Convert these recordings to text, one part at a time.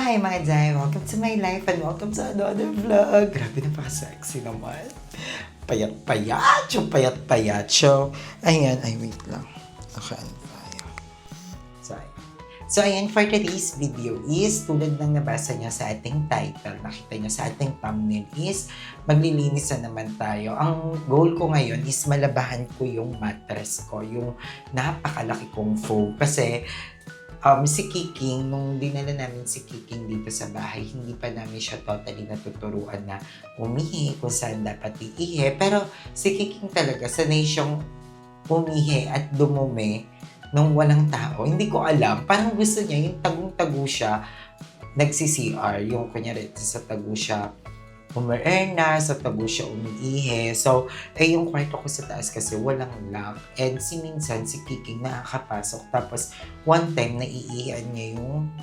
Hi mga Jai! Welcome to my life and welcome to another vlog! Grabe, napaka-sexy naman. Payat-payat! Payat-payat! Ayan. Ay, wait lang. Okay, ano tayo? So, ayan, for today's video is, tulad ng nabasa niya sa ating title, nakita niya sa ating thumbnail is, maglilinis na naman tayo. Ang goal ko ngayon is malabahan ko yung mattress ko, yung napakalaki kong foam. Kasi, si Kiking, nung dinala namin si Kiking dito sa bahay, hindi pa namin siya totally natuturuan na umihi, kung saan dapat iihi. Pero si Kiking talaga, sanay siyang umihi at dumumi nung walang tao. Hindi ko alam, parang gusto niya, yung tagong-tago siya, nagsi-CR, yung kunyari sa tago siya, umerna, sa tago siya umiihi. So, yung kwarto ko sa taas kasi walang lock. And minsan, si Kiking nakakapasok. Tapos, one time, naiihian niya yung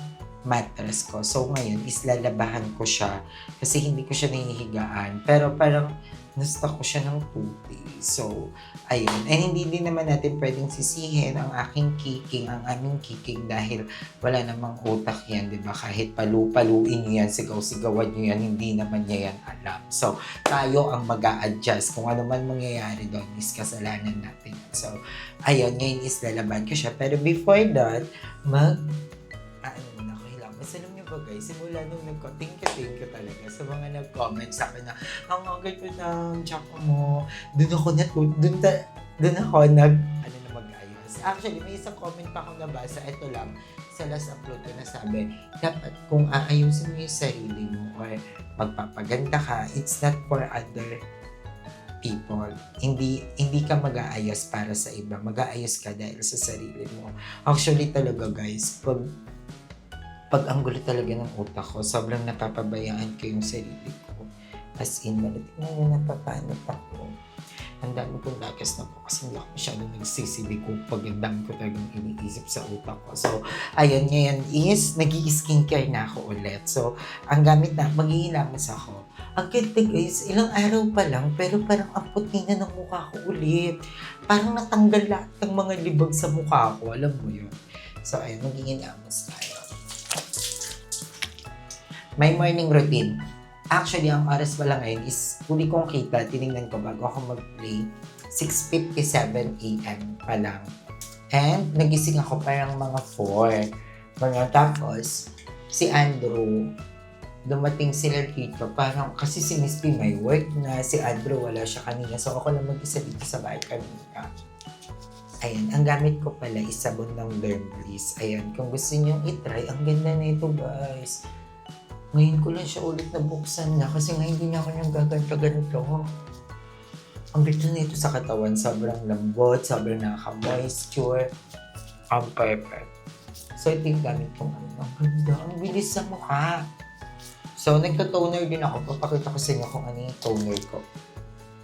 mattress ko. So, ngayon, is lalabahan ko siya. Kasi hindi ko siya nahihigaan. Pero parang, nasta ko siya ng puti. So, ayun. And hindi din naman natin pwedeng sisihin ang aking Kiking, ang aming Kiking dahil wala namang utak yan, di ba? Kahit palu-paluin nyo yan, sigaw-sigawan nyo yan, hindi naman niya yan alam. So, tayo ang mag-a-adjust. Kung ano man mangyayari doon is kasalanan natin. So, ayun, ngayon is lalaban ko siya. Pero before that, Basta alam niyo ba guys, simula nung thank you talaga sa mga nag-comment sa akin na ang agad ko ng tsaka mo, dun ako mag-ayos. Actually, may isang comment pa akong nabasa, ito lang, sa last upload ko na sabi, dapat kung aayusin mo yung sarili mo or magpapaganda ka, it's not for other people. Hindi ka mag-aayos para sa iba, mag-aayos ka dahil sa sarili mo. Actually talaga guys, pag ang gulo talaga ng utak ko, sobrang napapabayaan ko yung sarili ko. As in, tingnan mo, napapanot ako. Ang dami kong lakas na po kasi hindi ako masyadong nagsisili ko pag ang dami ko talagang iniisip sa utak ko. So, ayun, ngayon is, nag-i-skincare na ako ulit. So, ang gamit na, maghihilamos ako. Ang ganda guys, ilang araw pa lang, pero parang ang puti na ng mukha ko ulit. Parang natanggal lahat ng mga libag sa mukha ko, alam mo yun. So, ayun, maghihilamos tayo. My morning routine. Actually, ang oras pa lang ngayon is huli kong kita, tinignan ko bago ako mag-play. 6:57 a.m. pa lang. And nagising ako parang mga 4. Tapos, si Andrew, dumating sila dito. Parang, kasi si Miss P may work na, si Andrew wala siya kanina. So, ako lang mag-isa dito sa bahay kanina. Ayan, ang gamit ko pala is sabon ng Derm Bliss. Ayan, kung gusto nyo itry, ang ganda na ito guys. Ngayon ko lang siya ulit nabuksan na kasi ngayon hindi na ako niyang gaganto-ganto. Ang ganda na ito sa katawan. Sobrang lambot, sobrang nakaka-moisture. Ang perfect. So, ito yung gamit kong ano. Ang ganda. Ang bilis sa mukha. So, nagka-toner din ako. Papakita ko sa inyo kung ano yung toner ko.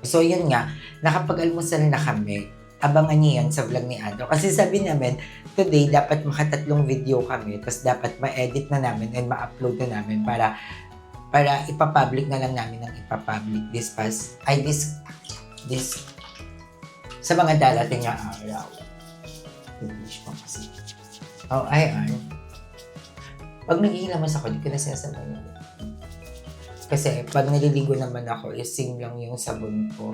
So, yan nga. Nakapag-almusal na kami. Abangan niyo yan sa vlog ni Andrew. Kasi sabi namin, today dapat makatatlong video kami, tapos dapat ma-edit na namin and ma-upload na namin para ipapublic na lang namin ang ipapublic this sa mga darating na araw. English pa kasi. Oh, ayan. Pag naghihilamas ako, di ko na sinasabay na. Kasi pag naliligo naman ako, same lang yung sabon ko.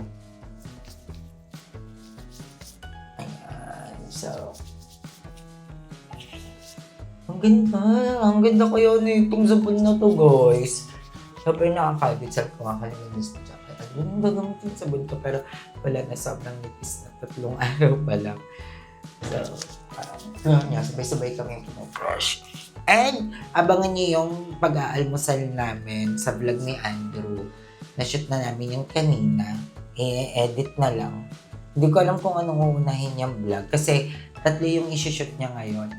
So, ang ganda kaya nitong sabon na to guys. Sabi nakakabit sa kumakalinis na jacket. At ganun ba gamit yung sabon ko pero wala na sobrang nipis na 3 araw pa lang. So, sabay-sabay kami pinag-brush. And abangan niyo yung pag-aalmusal namin sa vlog ni Andrew. Na-shoot na namin yung kanina. I-edit na lang. Hindi ko alam kung anong uunahin niyang vlog kasi 3 yung isi-shoot niya ngayon.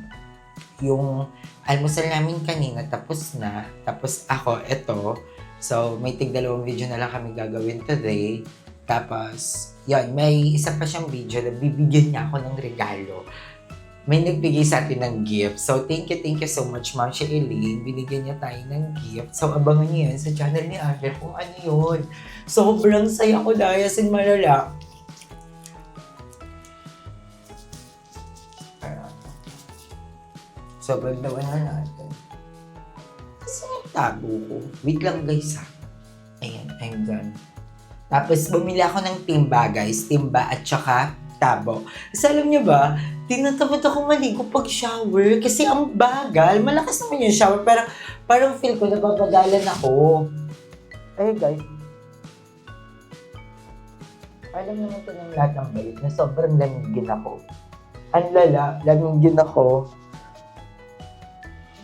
Yung almusal namin kanina tapos na, tapos ako, ito. So, may tig-2 video na lang kami gagawin today. Tapos, yun, may isa pa siyang video na bibigyan niya ako ng regalo. May nagbigay sa atin ng gift. So, thank you so much, Ma'am Sherilyn. Binigyan niya tayo ng gift. So, abangan niyo yan sa channel ni Andrew kung ano yun. Sobrang saya ko dahil sin malala. Sobrang dawan na natin. sa tabo ko. Wait lang guys ha. Ayan, I'm done. Tapos bumili ako ng timba guys. Timba at saka tabo. Kasi alam niyo ba, tinatamad ako maligo pag shower kasi ang bagal. Malakas naman yung shower. Pero parang feel ko nababagalan ako. Ay guys. Alam naman ito ng lahat ng bayot na sobrang lamigin ako. Ang lala, lamigin ako.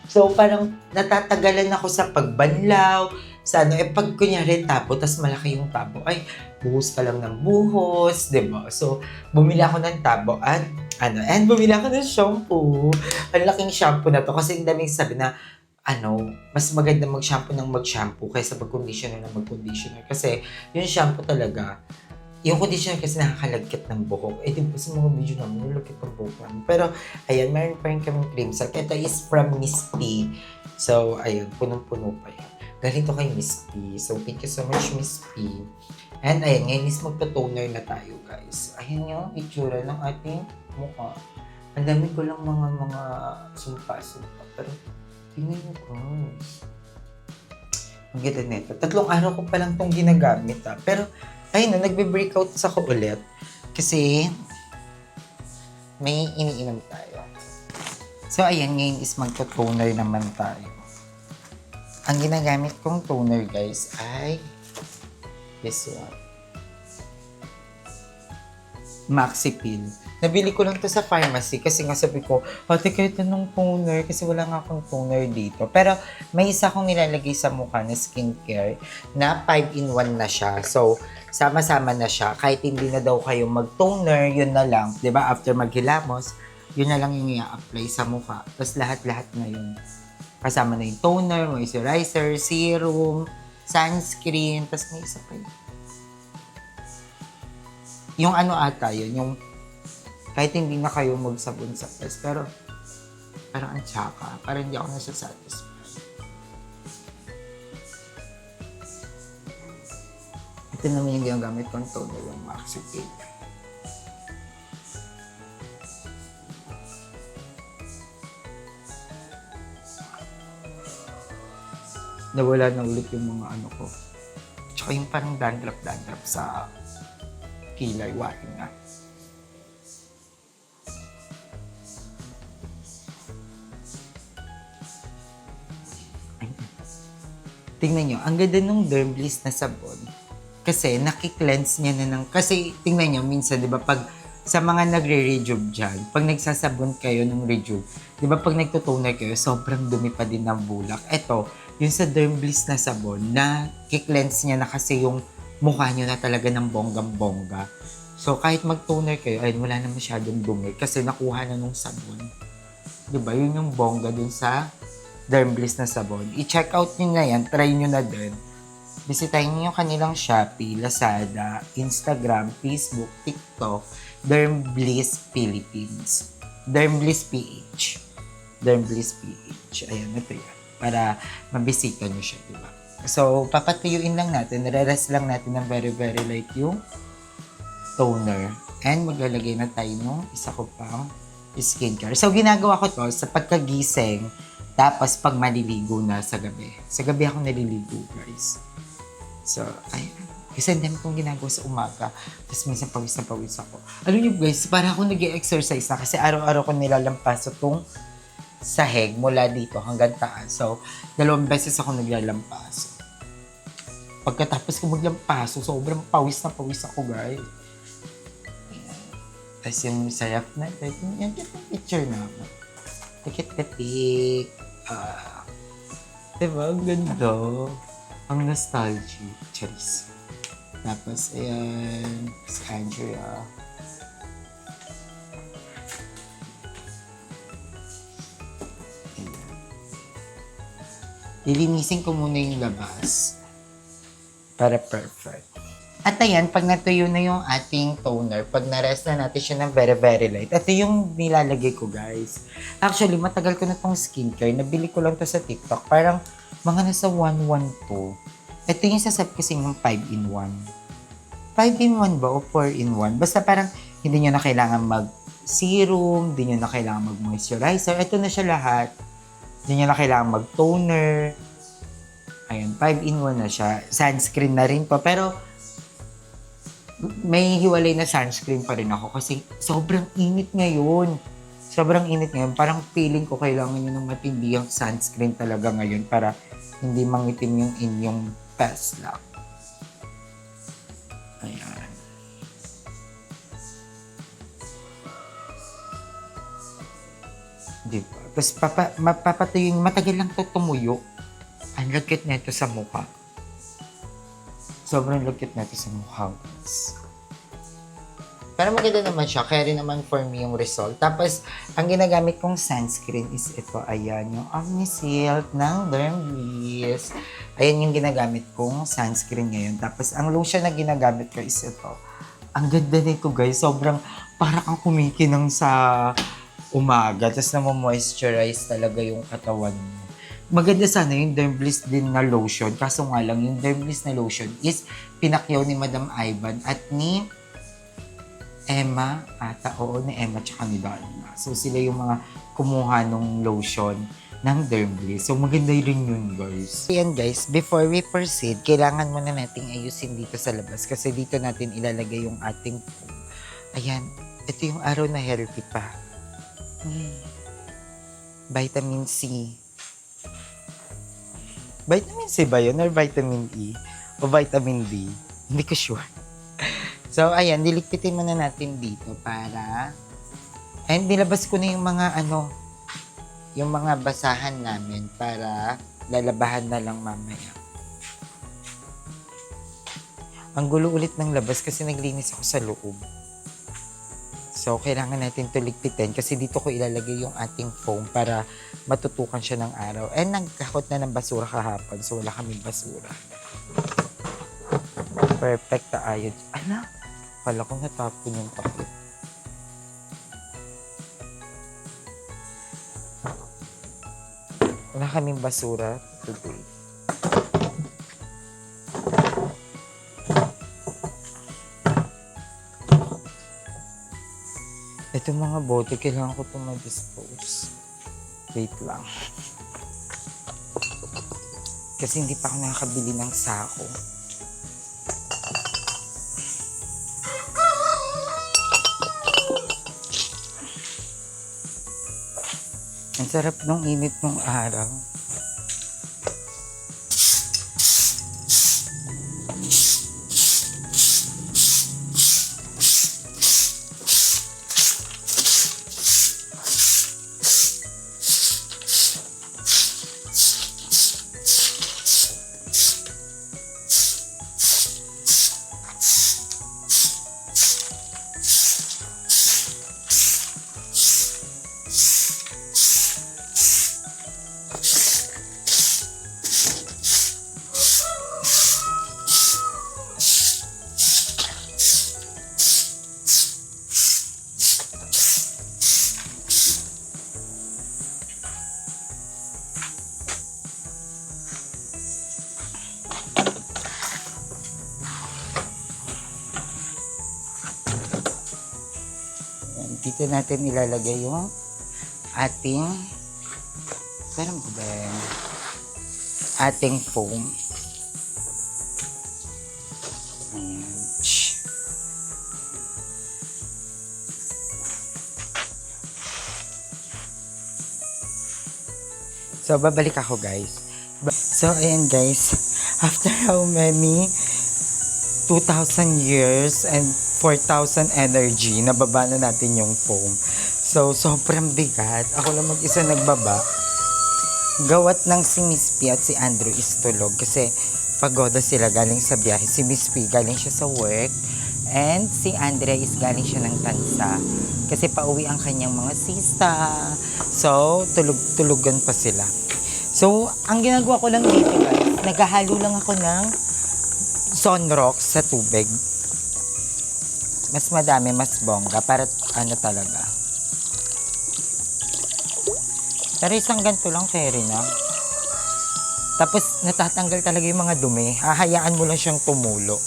So parang natatagalan ako sa pagbanlaw, sa ano, pag kunyari tabo, tas malaki yung tabo, ay, buhos ka lang ng buhos, diba? So, bumili ako ng tabo at, and bumili ako ng shampoo. Ang laking shampoo na to kasi ang daming sabi na, mas maganda mag-shampoo ng mag-shampoo kaysa mag-conditioner ng mag-conditioner. Kasi, yung shampoo talaga, yung conditioner kasi nakakalagkit ng buhok. Eh, di ba sa mga video namin, nilagkit ng buhok namin. Pero, ayan, meron pa rin kaming cream silk. Ito is from Miss P. So, ayun, punong-puno pa yan. Galing to kay Miss P. So, thank you so much, Miss P. And, ayan, ngayon is magpa-toner na tayo, guys. Ayan yung itsura ng ating mukha. Ang dami ko lang mga sumpa-sumpa. Pero, tingnan mo, guys. Ang ganda nito. 3 araw ko pa lang itong ginagamit, ha. Pero, ayun na, nagbe-breakout sa ko ulit. Kasi, may iniinom tayo. So, ayan, ngayon is magto-toner naman tayo. Ang ginagamit kong toner, guys, ay this one. Maxipil. Nabili ko lang to sa pharmacy kasi nga sabi ko, ate, kahit anong toner kasi wala nga akong toner dito. Pero may isa akong nilalagay sa mukha na skincare na 5-in-1 na siya. So, sama-sama na siya. Kahit hindi na daw kayo mag-toner, yun na lang. 'Di ba? After maghilamos, yun na lang yung i-apply sa mukha. Tapos lahat-lahat na yun. Kasama na yung toner, moisturizer, serum, sunscreen, tapos may isa pa yun. Yung ata yun, yung kahit hindi na kayo magsabon sa face, pero parang ang tsaka, parang hindi ako nasa-satisfied. Ito naman yung ginagamit kong toner, yung Maxipil. Nawala na ulit yung mga ko. Tsaka yung parang dandruff sa kilay, wahin nga. Tingnan nyo, ang ganda nung Derm Bliss na sabon. Kasi nakiklense niya na ng... Kasi tingnan nyo, minsan, di ba, pag sa mga nagre-rejuve dyan, pag nagsasabon kayo ng rejuve, di ba, pag nagtutoner kayo, sobrang dumi pa din ng bulak. Eto, yung sa Derm Bliss na sabon, na kiklense niya na kasi yung mukha nyo na talaga ng bonggang-bongga. So, kahit mag-toner kayo, ayun, wala na masyadong dumi kasi nakuha na nung sabon. Di ba, yun yung bongga dun sa Derm Bliss na sabon. I-check out nyo na yan, try nyo na din. Bisitahin nyo yung kanilang Shopee, Lazada, Instagram, Facebook, TikTok, Derm Bliss Philippines. Derm Bliss PH. Derm Bliss PH. Ayan, ito yan. Para mabisita nyo siya, diba? So, papatuyuin lang natin, nare-rest lang natin ng very, very light yung toner. And maglalagay na tayo ng isa ko pang skincare. So, ginagawa ko to sa pagkagising, tapos pag maliligo na sa gabi. Sa gabi ako naliligo, guys. So, ayun. Kasi ang dami kong ginagawa sa umaga. Tapos minsan pawis na pawis ako. Alam niyo guys, para ako nag-exercise na kasi araw-araw ko nilalampas itong sahig mula dito hanggang taas. So, 2 beses ako naglalampas. Pagkatapos ko maglampaso, sobrang pawis na pawis ako, guys. Ayan. Tapos yung sarap na, yan, get the picture na ako. Tikit-katik. Diba? Ang ganda. Ang nostalgic. Charis. Tapos, ayan. Si Andrea. Ayan. Lilinisin ko muna yung labas. Para perfect. At ayan, pag natuyo na yung ating toner, pag na-rest na natin siya ng very, very light, ito yung nilalagay ko, guys. Actually, matagal ko na tong skincare. Nabili ko lang to sa TikTok. Parang mga nasa 112. Ito yung sasab kasi ng 5-in-1. 5-in-1 ba o 4-in-1? Basta parang hindi nyo na kailangan mag-serum, hindi nyo na kailangan mag-moisturizer. Ito na siya lahat. Hindi nyo na kailangan mag-toner. Ayun, 5-in-1 na siya. Sunscreen na rin po. Pero, may hiwalay na sunscreen pa rin ako kasi sobrang init ngayon. Sobrang init ngayon. Parang feeling ko kailangan nyo ng matindihang sunscreen talaga ngayon para hindi mangitim yung inyong peslak. Ayan. Diba? Tapos mapapatuyo yung matagal lang to tumuyo. Ang lagkit nito sa mukha. Sobrang lagkit nito sa mukha, guys. Pero maganda naman siya. Kaya rin naman for me yung result. Tapos, ang ginagamit kong sunscreen is ito. Ayan, yung Omnisilk ng Dermbliss. Ayan yung ginagamit kong sunscreen ngayon. Tapos, ang lotion na ginagamit ko is ito. Ang ganda nito, guys. Sobrang parang kang kumikinang sa umaga. Tapos, moisturize talaga yung katawan mo. Maganda sana yung Dermbliss din na lotion. Kaso nga lang, yung Dermbliss na lotion is pinakyaw ni Madam Ivan at ni Emma ata. Oo, ni Emma tsaka ni Darna. So, sila yung mga kumuha ng lotion ng Dermbliss. So, maganda rin yun, guys. Ayan, guys. Before we proceed, kailangan muna nating ayusin dito sa labas kasi dito natin ilalagay yung ating foam. Ayan. Ito yung araw na healthy pa. Vitamin C. Vitamin C ba yun? Or vitamin E? O vitamin D? Hindi ko sure. So, ayan, diligpitin muna natin dito para... And nilabas ko na yung mga yung mga basahan namin para lalabahan na lang mamaya. Ang gulo ulit ng labas kasi naglinis ako sa loob. So, kailangan natin ito ligpitin kasi dito ko ilalagay yung ating foam para matutukan siya ng araw. And nagkakot na ng basura kahapon, so wala kaming basura. Perfect tayo. Ala, pala ko natapon yung takip. Wala kaming basura today. Ito mga bote, kailangan ko itong ma-dispose. Wait lang. Kasi hindi pa ako nakakabili ng sako. Ang sarap nung init nung araw. Dito natin ilalagay yung ating ating foam. Ayan. So, babalik ako, guys. So, ayan, guys. After how many 2,000 years and 4,000 energy, nababa na natin yung foam. So, sobrang bigat. Ako lang mag-isa nagbaba. Gawat ng si Miss P at si Andrew is tulog kasi pagoda sila galing sa biyahe. Si Miss P galing siya sa work and si Andrea is galing siya ng tansa kasi pauwi ang kanyang mga sista. So, tulog-tulugan pa sila. So, ang ginagawa ko lang dito, guys, naghahalo lang ako ng sunrocks sa tubig. Mas madami, mas bongga. Para talaga. Pero isang ganito lang, carry na. Tapos, natatanggal talaga yung mga dumi. Hahayaan mo lang siyang tumulo.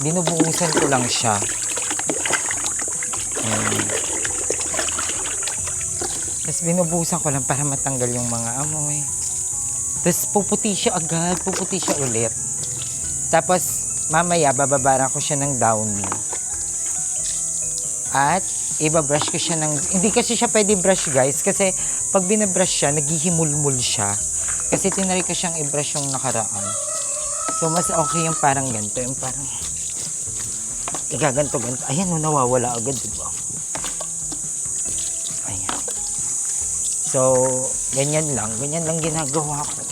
Binubuhusan ko lang siya. Tapos, binubuhusan ko lang para matanggal yung mga amoy. Tapos puputi siya agad, puputi siya ulit. Tapos mamaya bababaran ko siya ng downy. At ibabrush ko siya ng... Hindi kasi siya pwede brush guys kasi pag binabrush siya, naghihimulmul siya. Kasi tinry ko siyang i-brush yung nakaraan. So mas okay yung parang ganito, yung parang... Igaganto-ganto. Ayan, no, nawawala agad, diba? Ayan. So, ganyan lang ginagawa ko.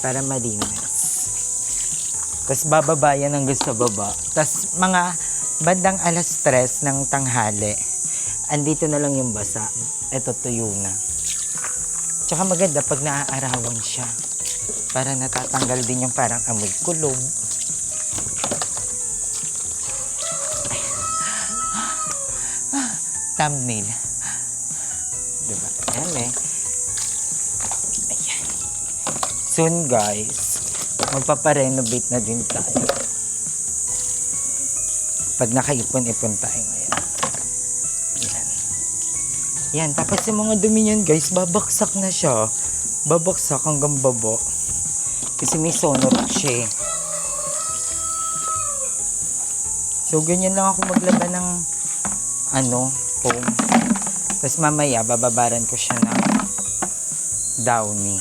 Para malinis. Tapos bababa yan hanggang sa baba. Tapos mga bandang 3:00 ng tanghali, andito na lang yung basa. Ito, tuyo na. Tsaka maganda pag naaarawan siya. Para natatanggal din yung parang amoy kulob. Thumbnail. Diba? Ayan eh. Ayan. Soon guys, magpaparenovate na din tayo. Pag nakaipon-ipon tayo ngayon. Yan. Yan. Tapos yung mga dumi niyan guys, babaksak na siya. Babaksak hanggang baba. Kasi may sonot siya. So, ganyan lang ako maglaba ng foam. Tapos mamaya, bababaran ko siya ng downy.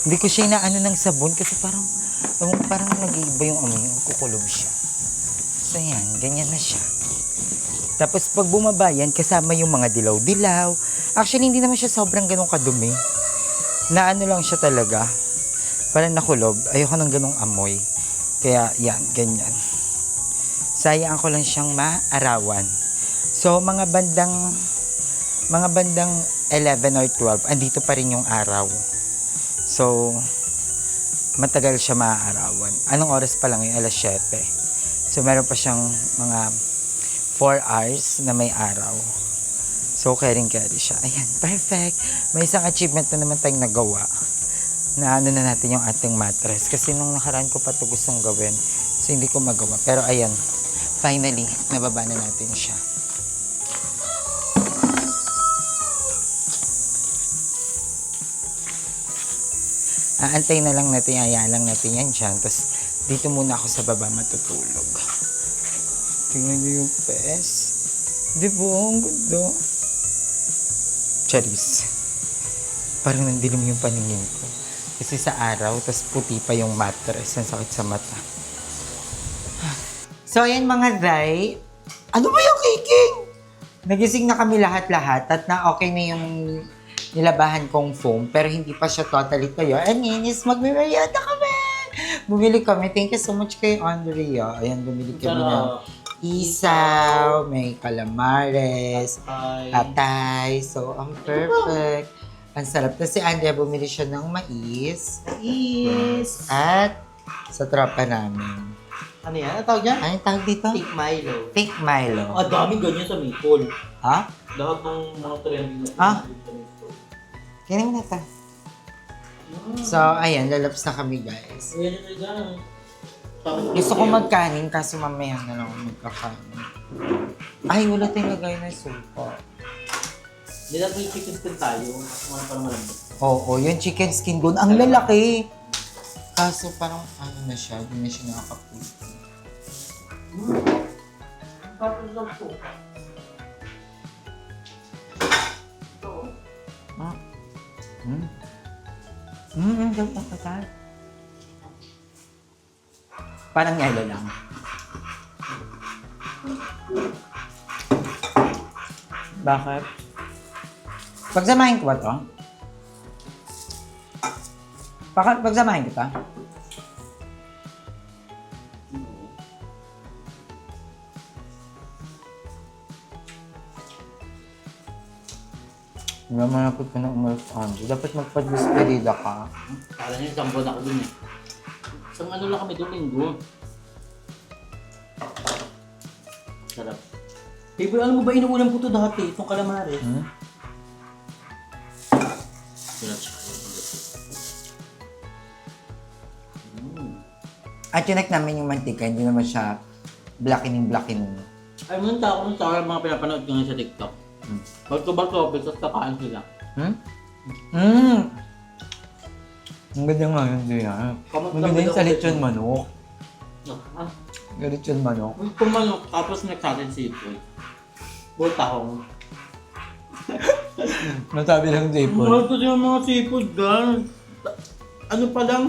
Hindi ko siya inaano ng sabon kasi parang nag-iiba yung amoy, kukulob siya. So yan, ganyan na siya. Tapos pag bumaba yan, kasama yung mga dilaw-dilaw. Actually, hindi naman siya sobrang ganong kadumi. Naano lang siya talaga. Parang nakulob. Ayoko ng ganong amoy. Kaya yan, ganyan. Sayang ko lang siyang maarawan. So, mga bandang 11 or 12, andito pa rin yung araw. So, matagal siya maaarawan. Anong oras pa lang yun? 7:00. So, meron pa siyang mga 4 hours na may araw. So, carry siya. Ayan, perfect. May isang achievement na naman tayong nagawa. Na na natin yung ating mattress. Kasi nung nakaraan ko pa ito gustong gawin. So, hindi ko magawa. Pero ayan, finally, nababa na natin siya. Aantayin na lang natin, hayaan lang natin yan dyan. Tapos, dito muna ako sa baba matutulog. Tingnan niyo yung pes. Di ba? Ang ganda. Charis. Parang nandilim yung paningin ko. Kasi sa araw, tapos puti pa yung mattress. Ang sakit sa mata. So, ayan mga day. Ano ba yung kiking? Nagising na kami lahat-lahat at na okay na yung nilabahan kong foam, pero hindi pa siya totally tuyo. And is magme-merienda kami! Bumili kami. Thank you so much kay Andrea. Ayan, bumili kami ng isaw, may calamares, atay. So, ang perfect. Ang sarap. Tapos si Andrea bumili siya ng mais. At sa tropa namin. Ano yan? Ano tawag yan? Ano tawag dito? Thick Milo. Thick Milo. Ang daming ganyan sa Maple. Ha? Lahat ng mga trending na Ah? sa Maple. Kaya mo na ito. So, ayan, lalaps na kami, guys. Ayan na dyan. Gusto ko magkanin, kaso mamaya na lang ako magkakanin. Ay, wala tayong lagay na supa. Hindi natin yung chicken skin tayo. Mga parang malambot. Oo, yung chicken skin doon, ang lalaki. Kaso parang ano na siya, hindi na siya nakakaputi. Tapos lang po. Ganito pa tayo. Parang yelo lang. Bakit? Pagsamahin ko ba ito? Pagsamahin kita? Hindi naman ako ka na umalis, Andrew. Dapat magpa-despedida ka. Kala niyo, isang buwan ako dun eh. Isang ano lang kami dun, linggo. Sarap. Baby, alam mo ba inuulam ko to dati? Itong calamares. At chinek namin yung mantika, hindi naman siya blackening. Ay, munta ako ng mga pinapanood ko ngayon sa TikTok. Bato-bato, tapos kakain sila. Ang ganda nga yun, Dia. Kamusta Ang ganda ba yung sa daw- lechon manok. Ah, Lechon manok. kung manok, tapos nagsatin seafood. Puro tahong. Nasabi ng Japon. Mahal ko yung mga seafood, guys. Ano pa lang?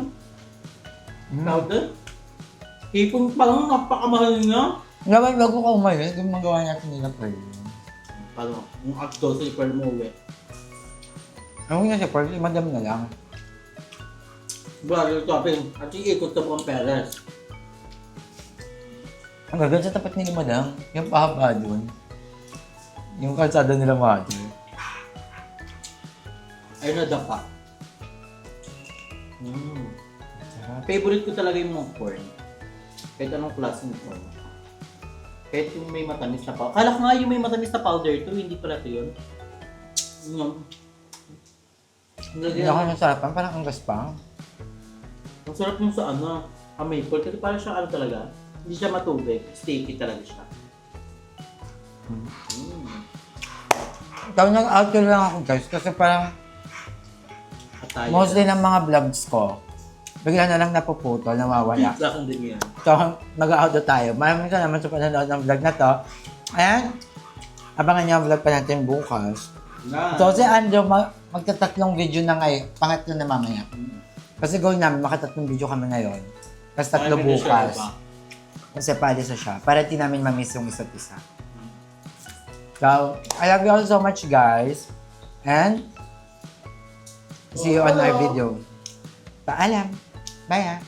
Tawag doon? Hipon pa lang, napakamahal na. Ngayon, bago ka umalis, gumagawa natin nila pa yun. Paano? Yung akto sa ipar mo uwi. Ang nga siya, parang madam na lang. Brother topping, at iikot ka po ang peres. Ang gagawin sa tapat nila madam, yung pahaba doon. Yung kalsada nila mother. Ay, nadapa. Favorite ko talaga yung mock corn. Kahit anong klase ng corn. Kahit yung may matamis na powder. Kala ko nga yung may matamis na powder ito, hindi pala ito yun. Hindi ako nasarapan, parang ang gaspang. Ang sarap yung sa ano, maple. Kasi parang siya ano talaga, hindi siya matubig. Sticky talaga siya. Tawag nag-outro lang ako guys, kasi parang At tayo. mostly ng mga vlogs ko, bigla na lang napuputol, nawawala. Pizza kung din yan. So, mag-outro tayo. Maraming salamat sa panonood ng vlog na to. Ayan, abangan niyo ang vlog pa natin bukas. So, si Andrew, magtatatlong video na ngayon, pangatlo na mamaya. Kasi goal namin, makatatlong video kami ngayon. Tapos tatlo Ay, pwede siya, bukas. diba? Kasi pwede siya. Para di namin mamiss yung isa't isa. So, I love you all so much, guys. And, see you on our video. Paalam. Bye, ah.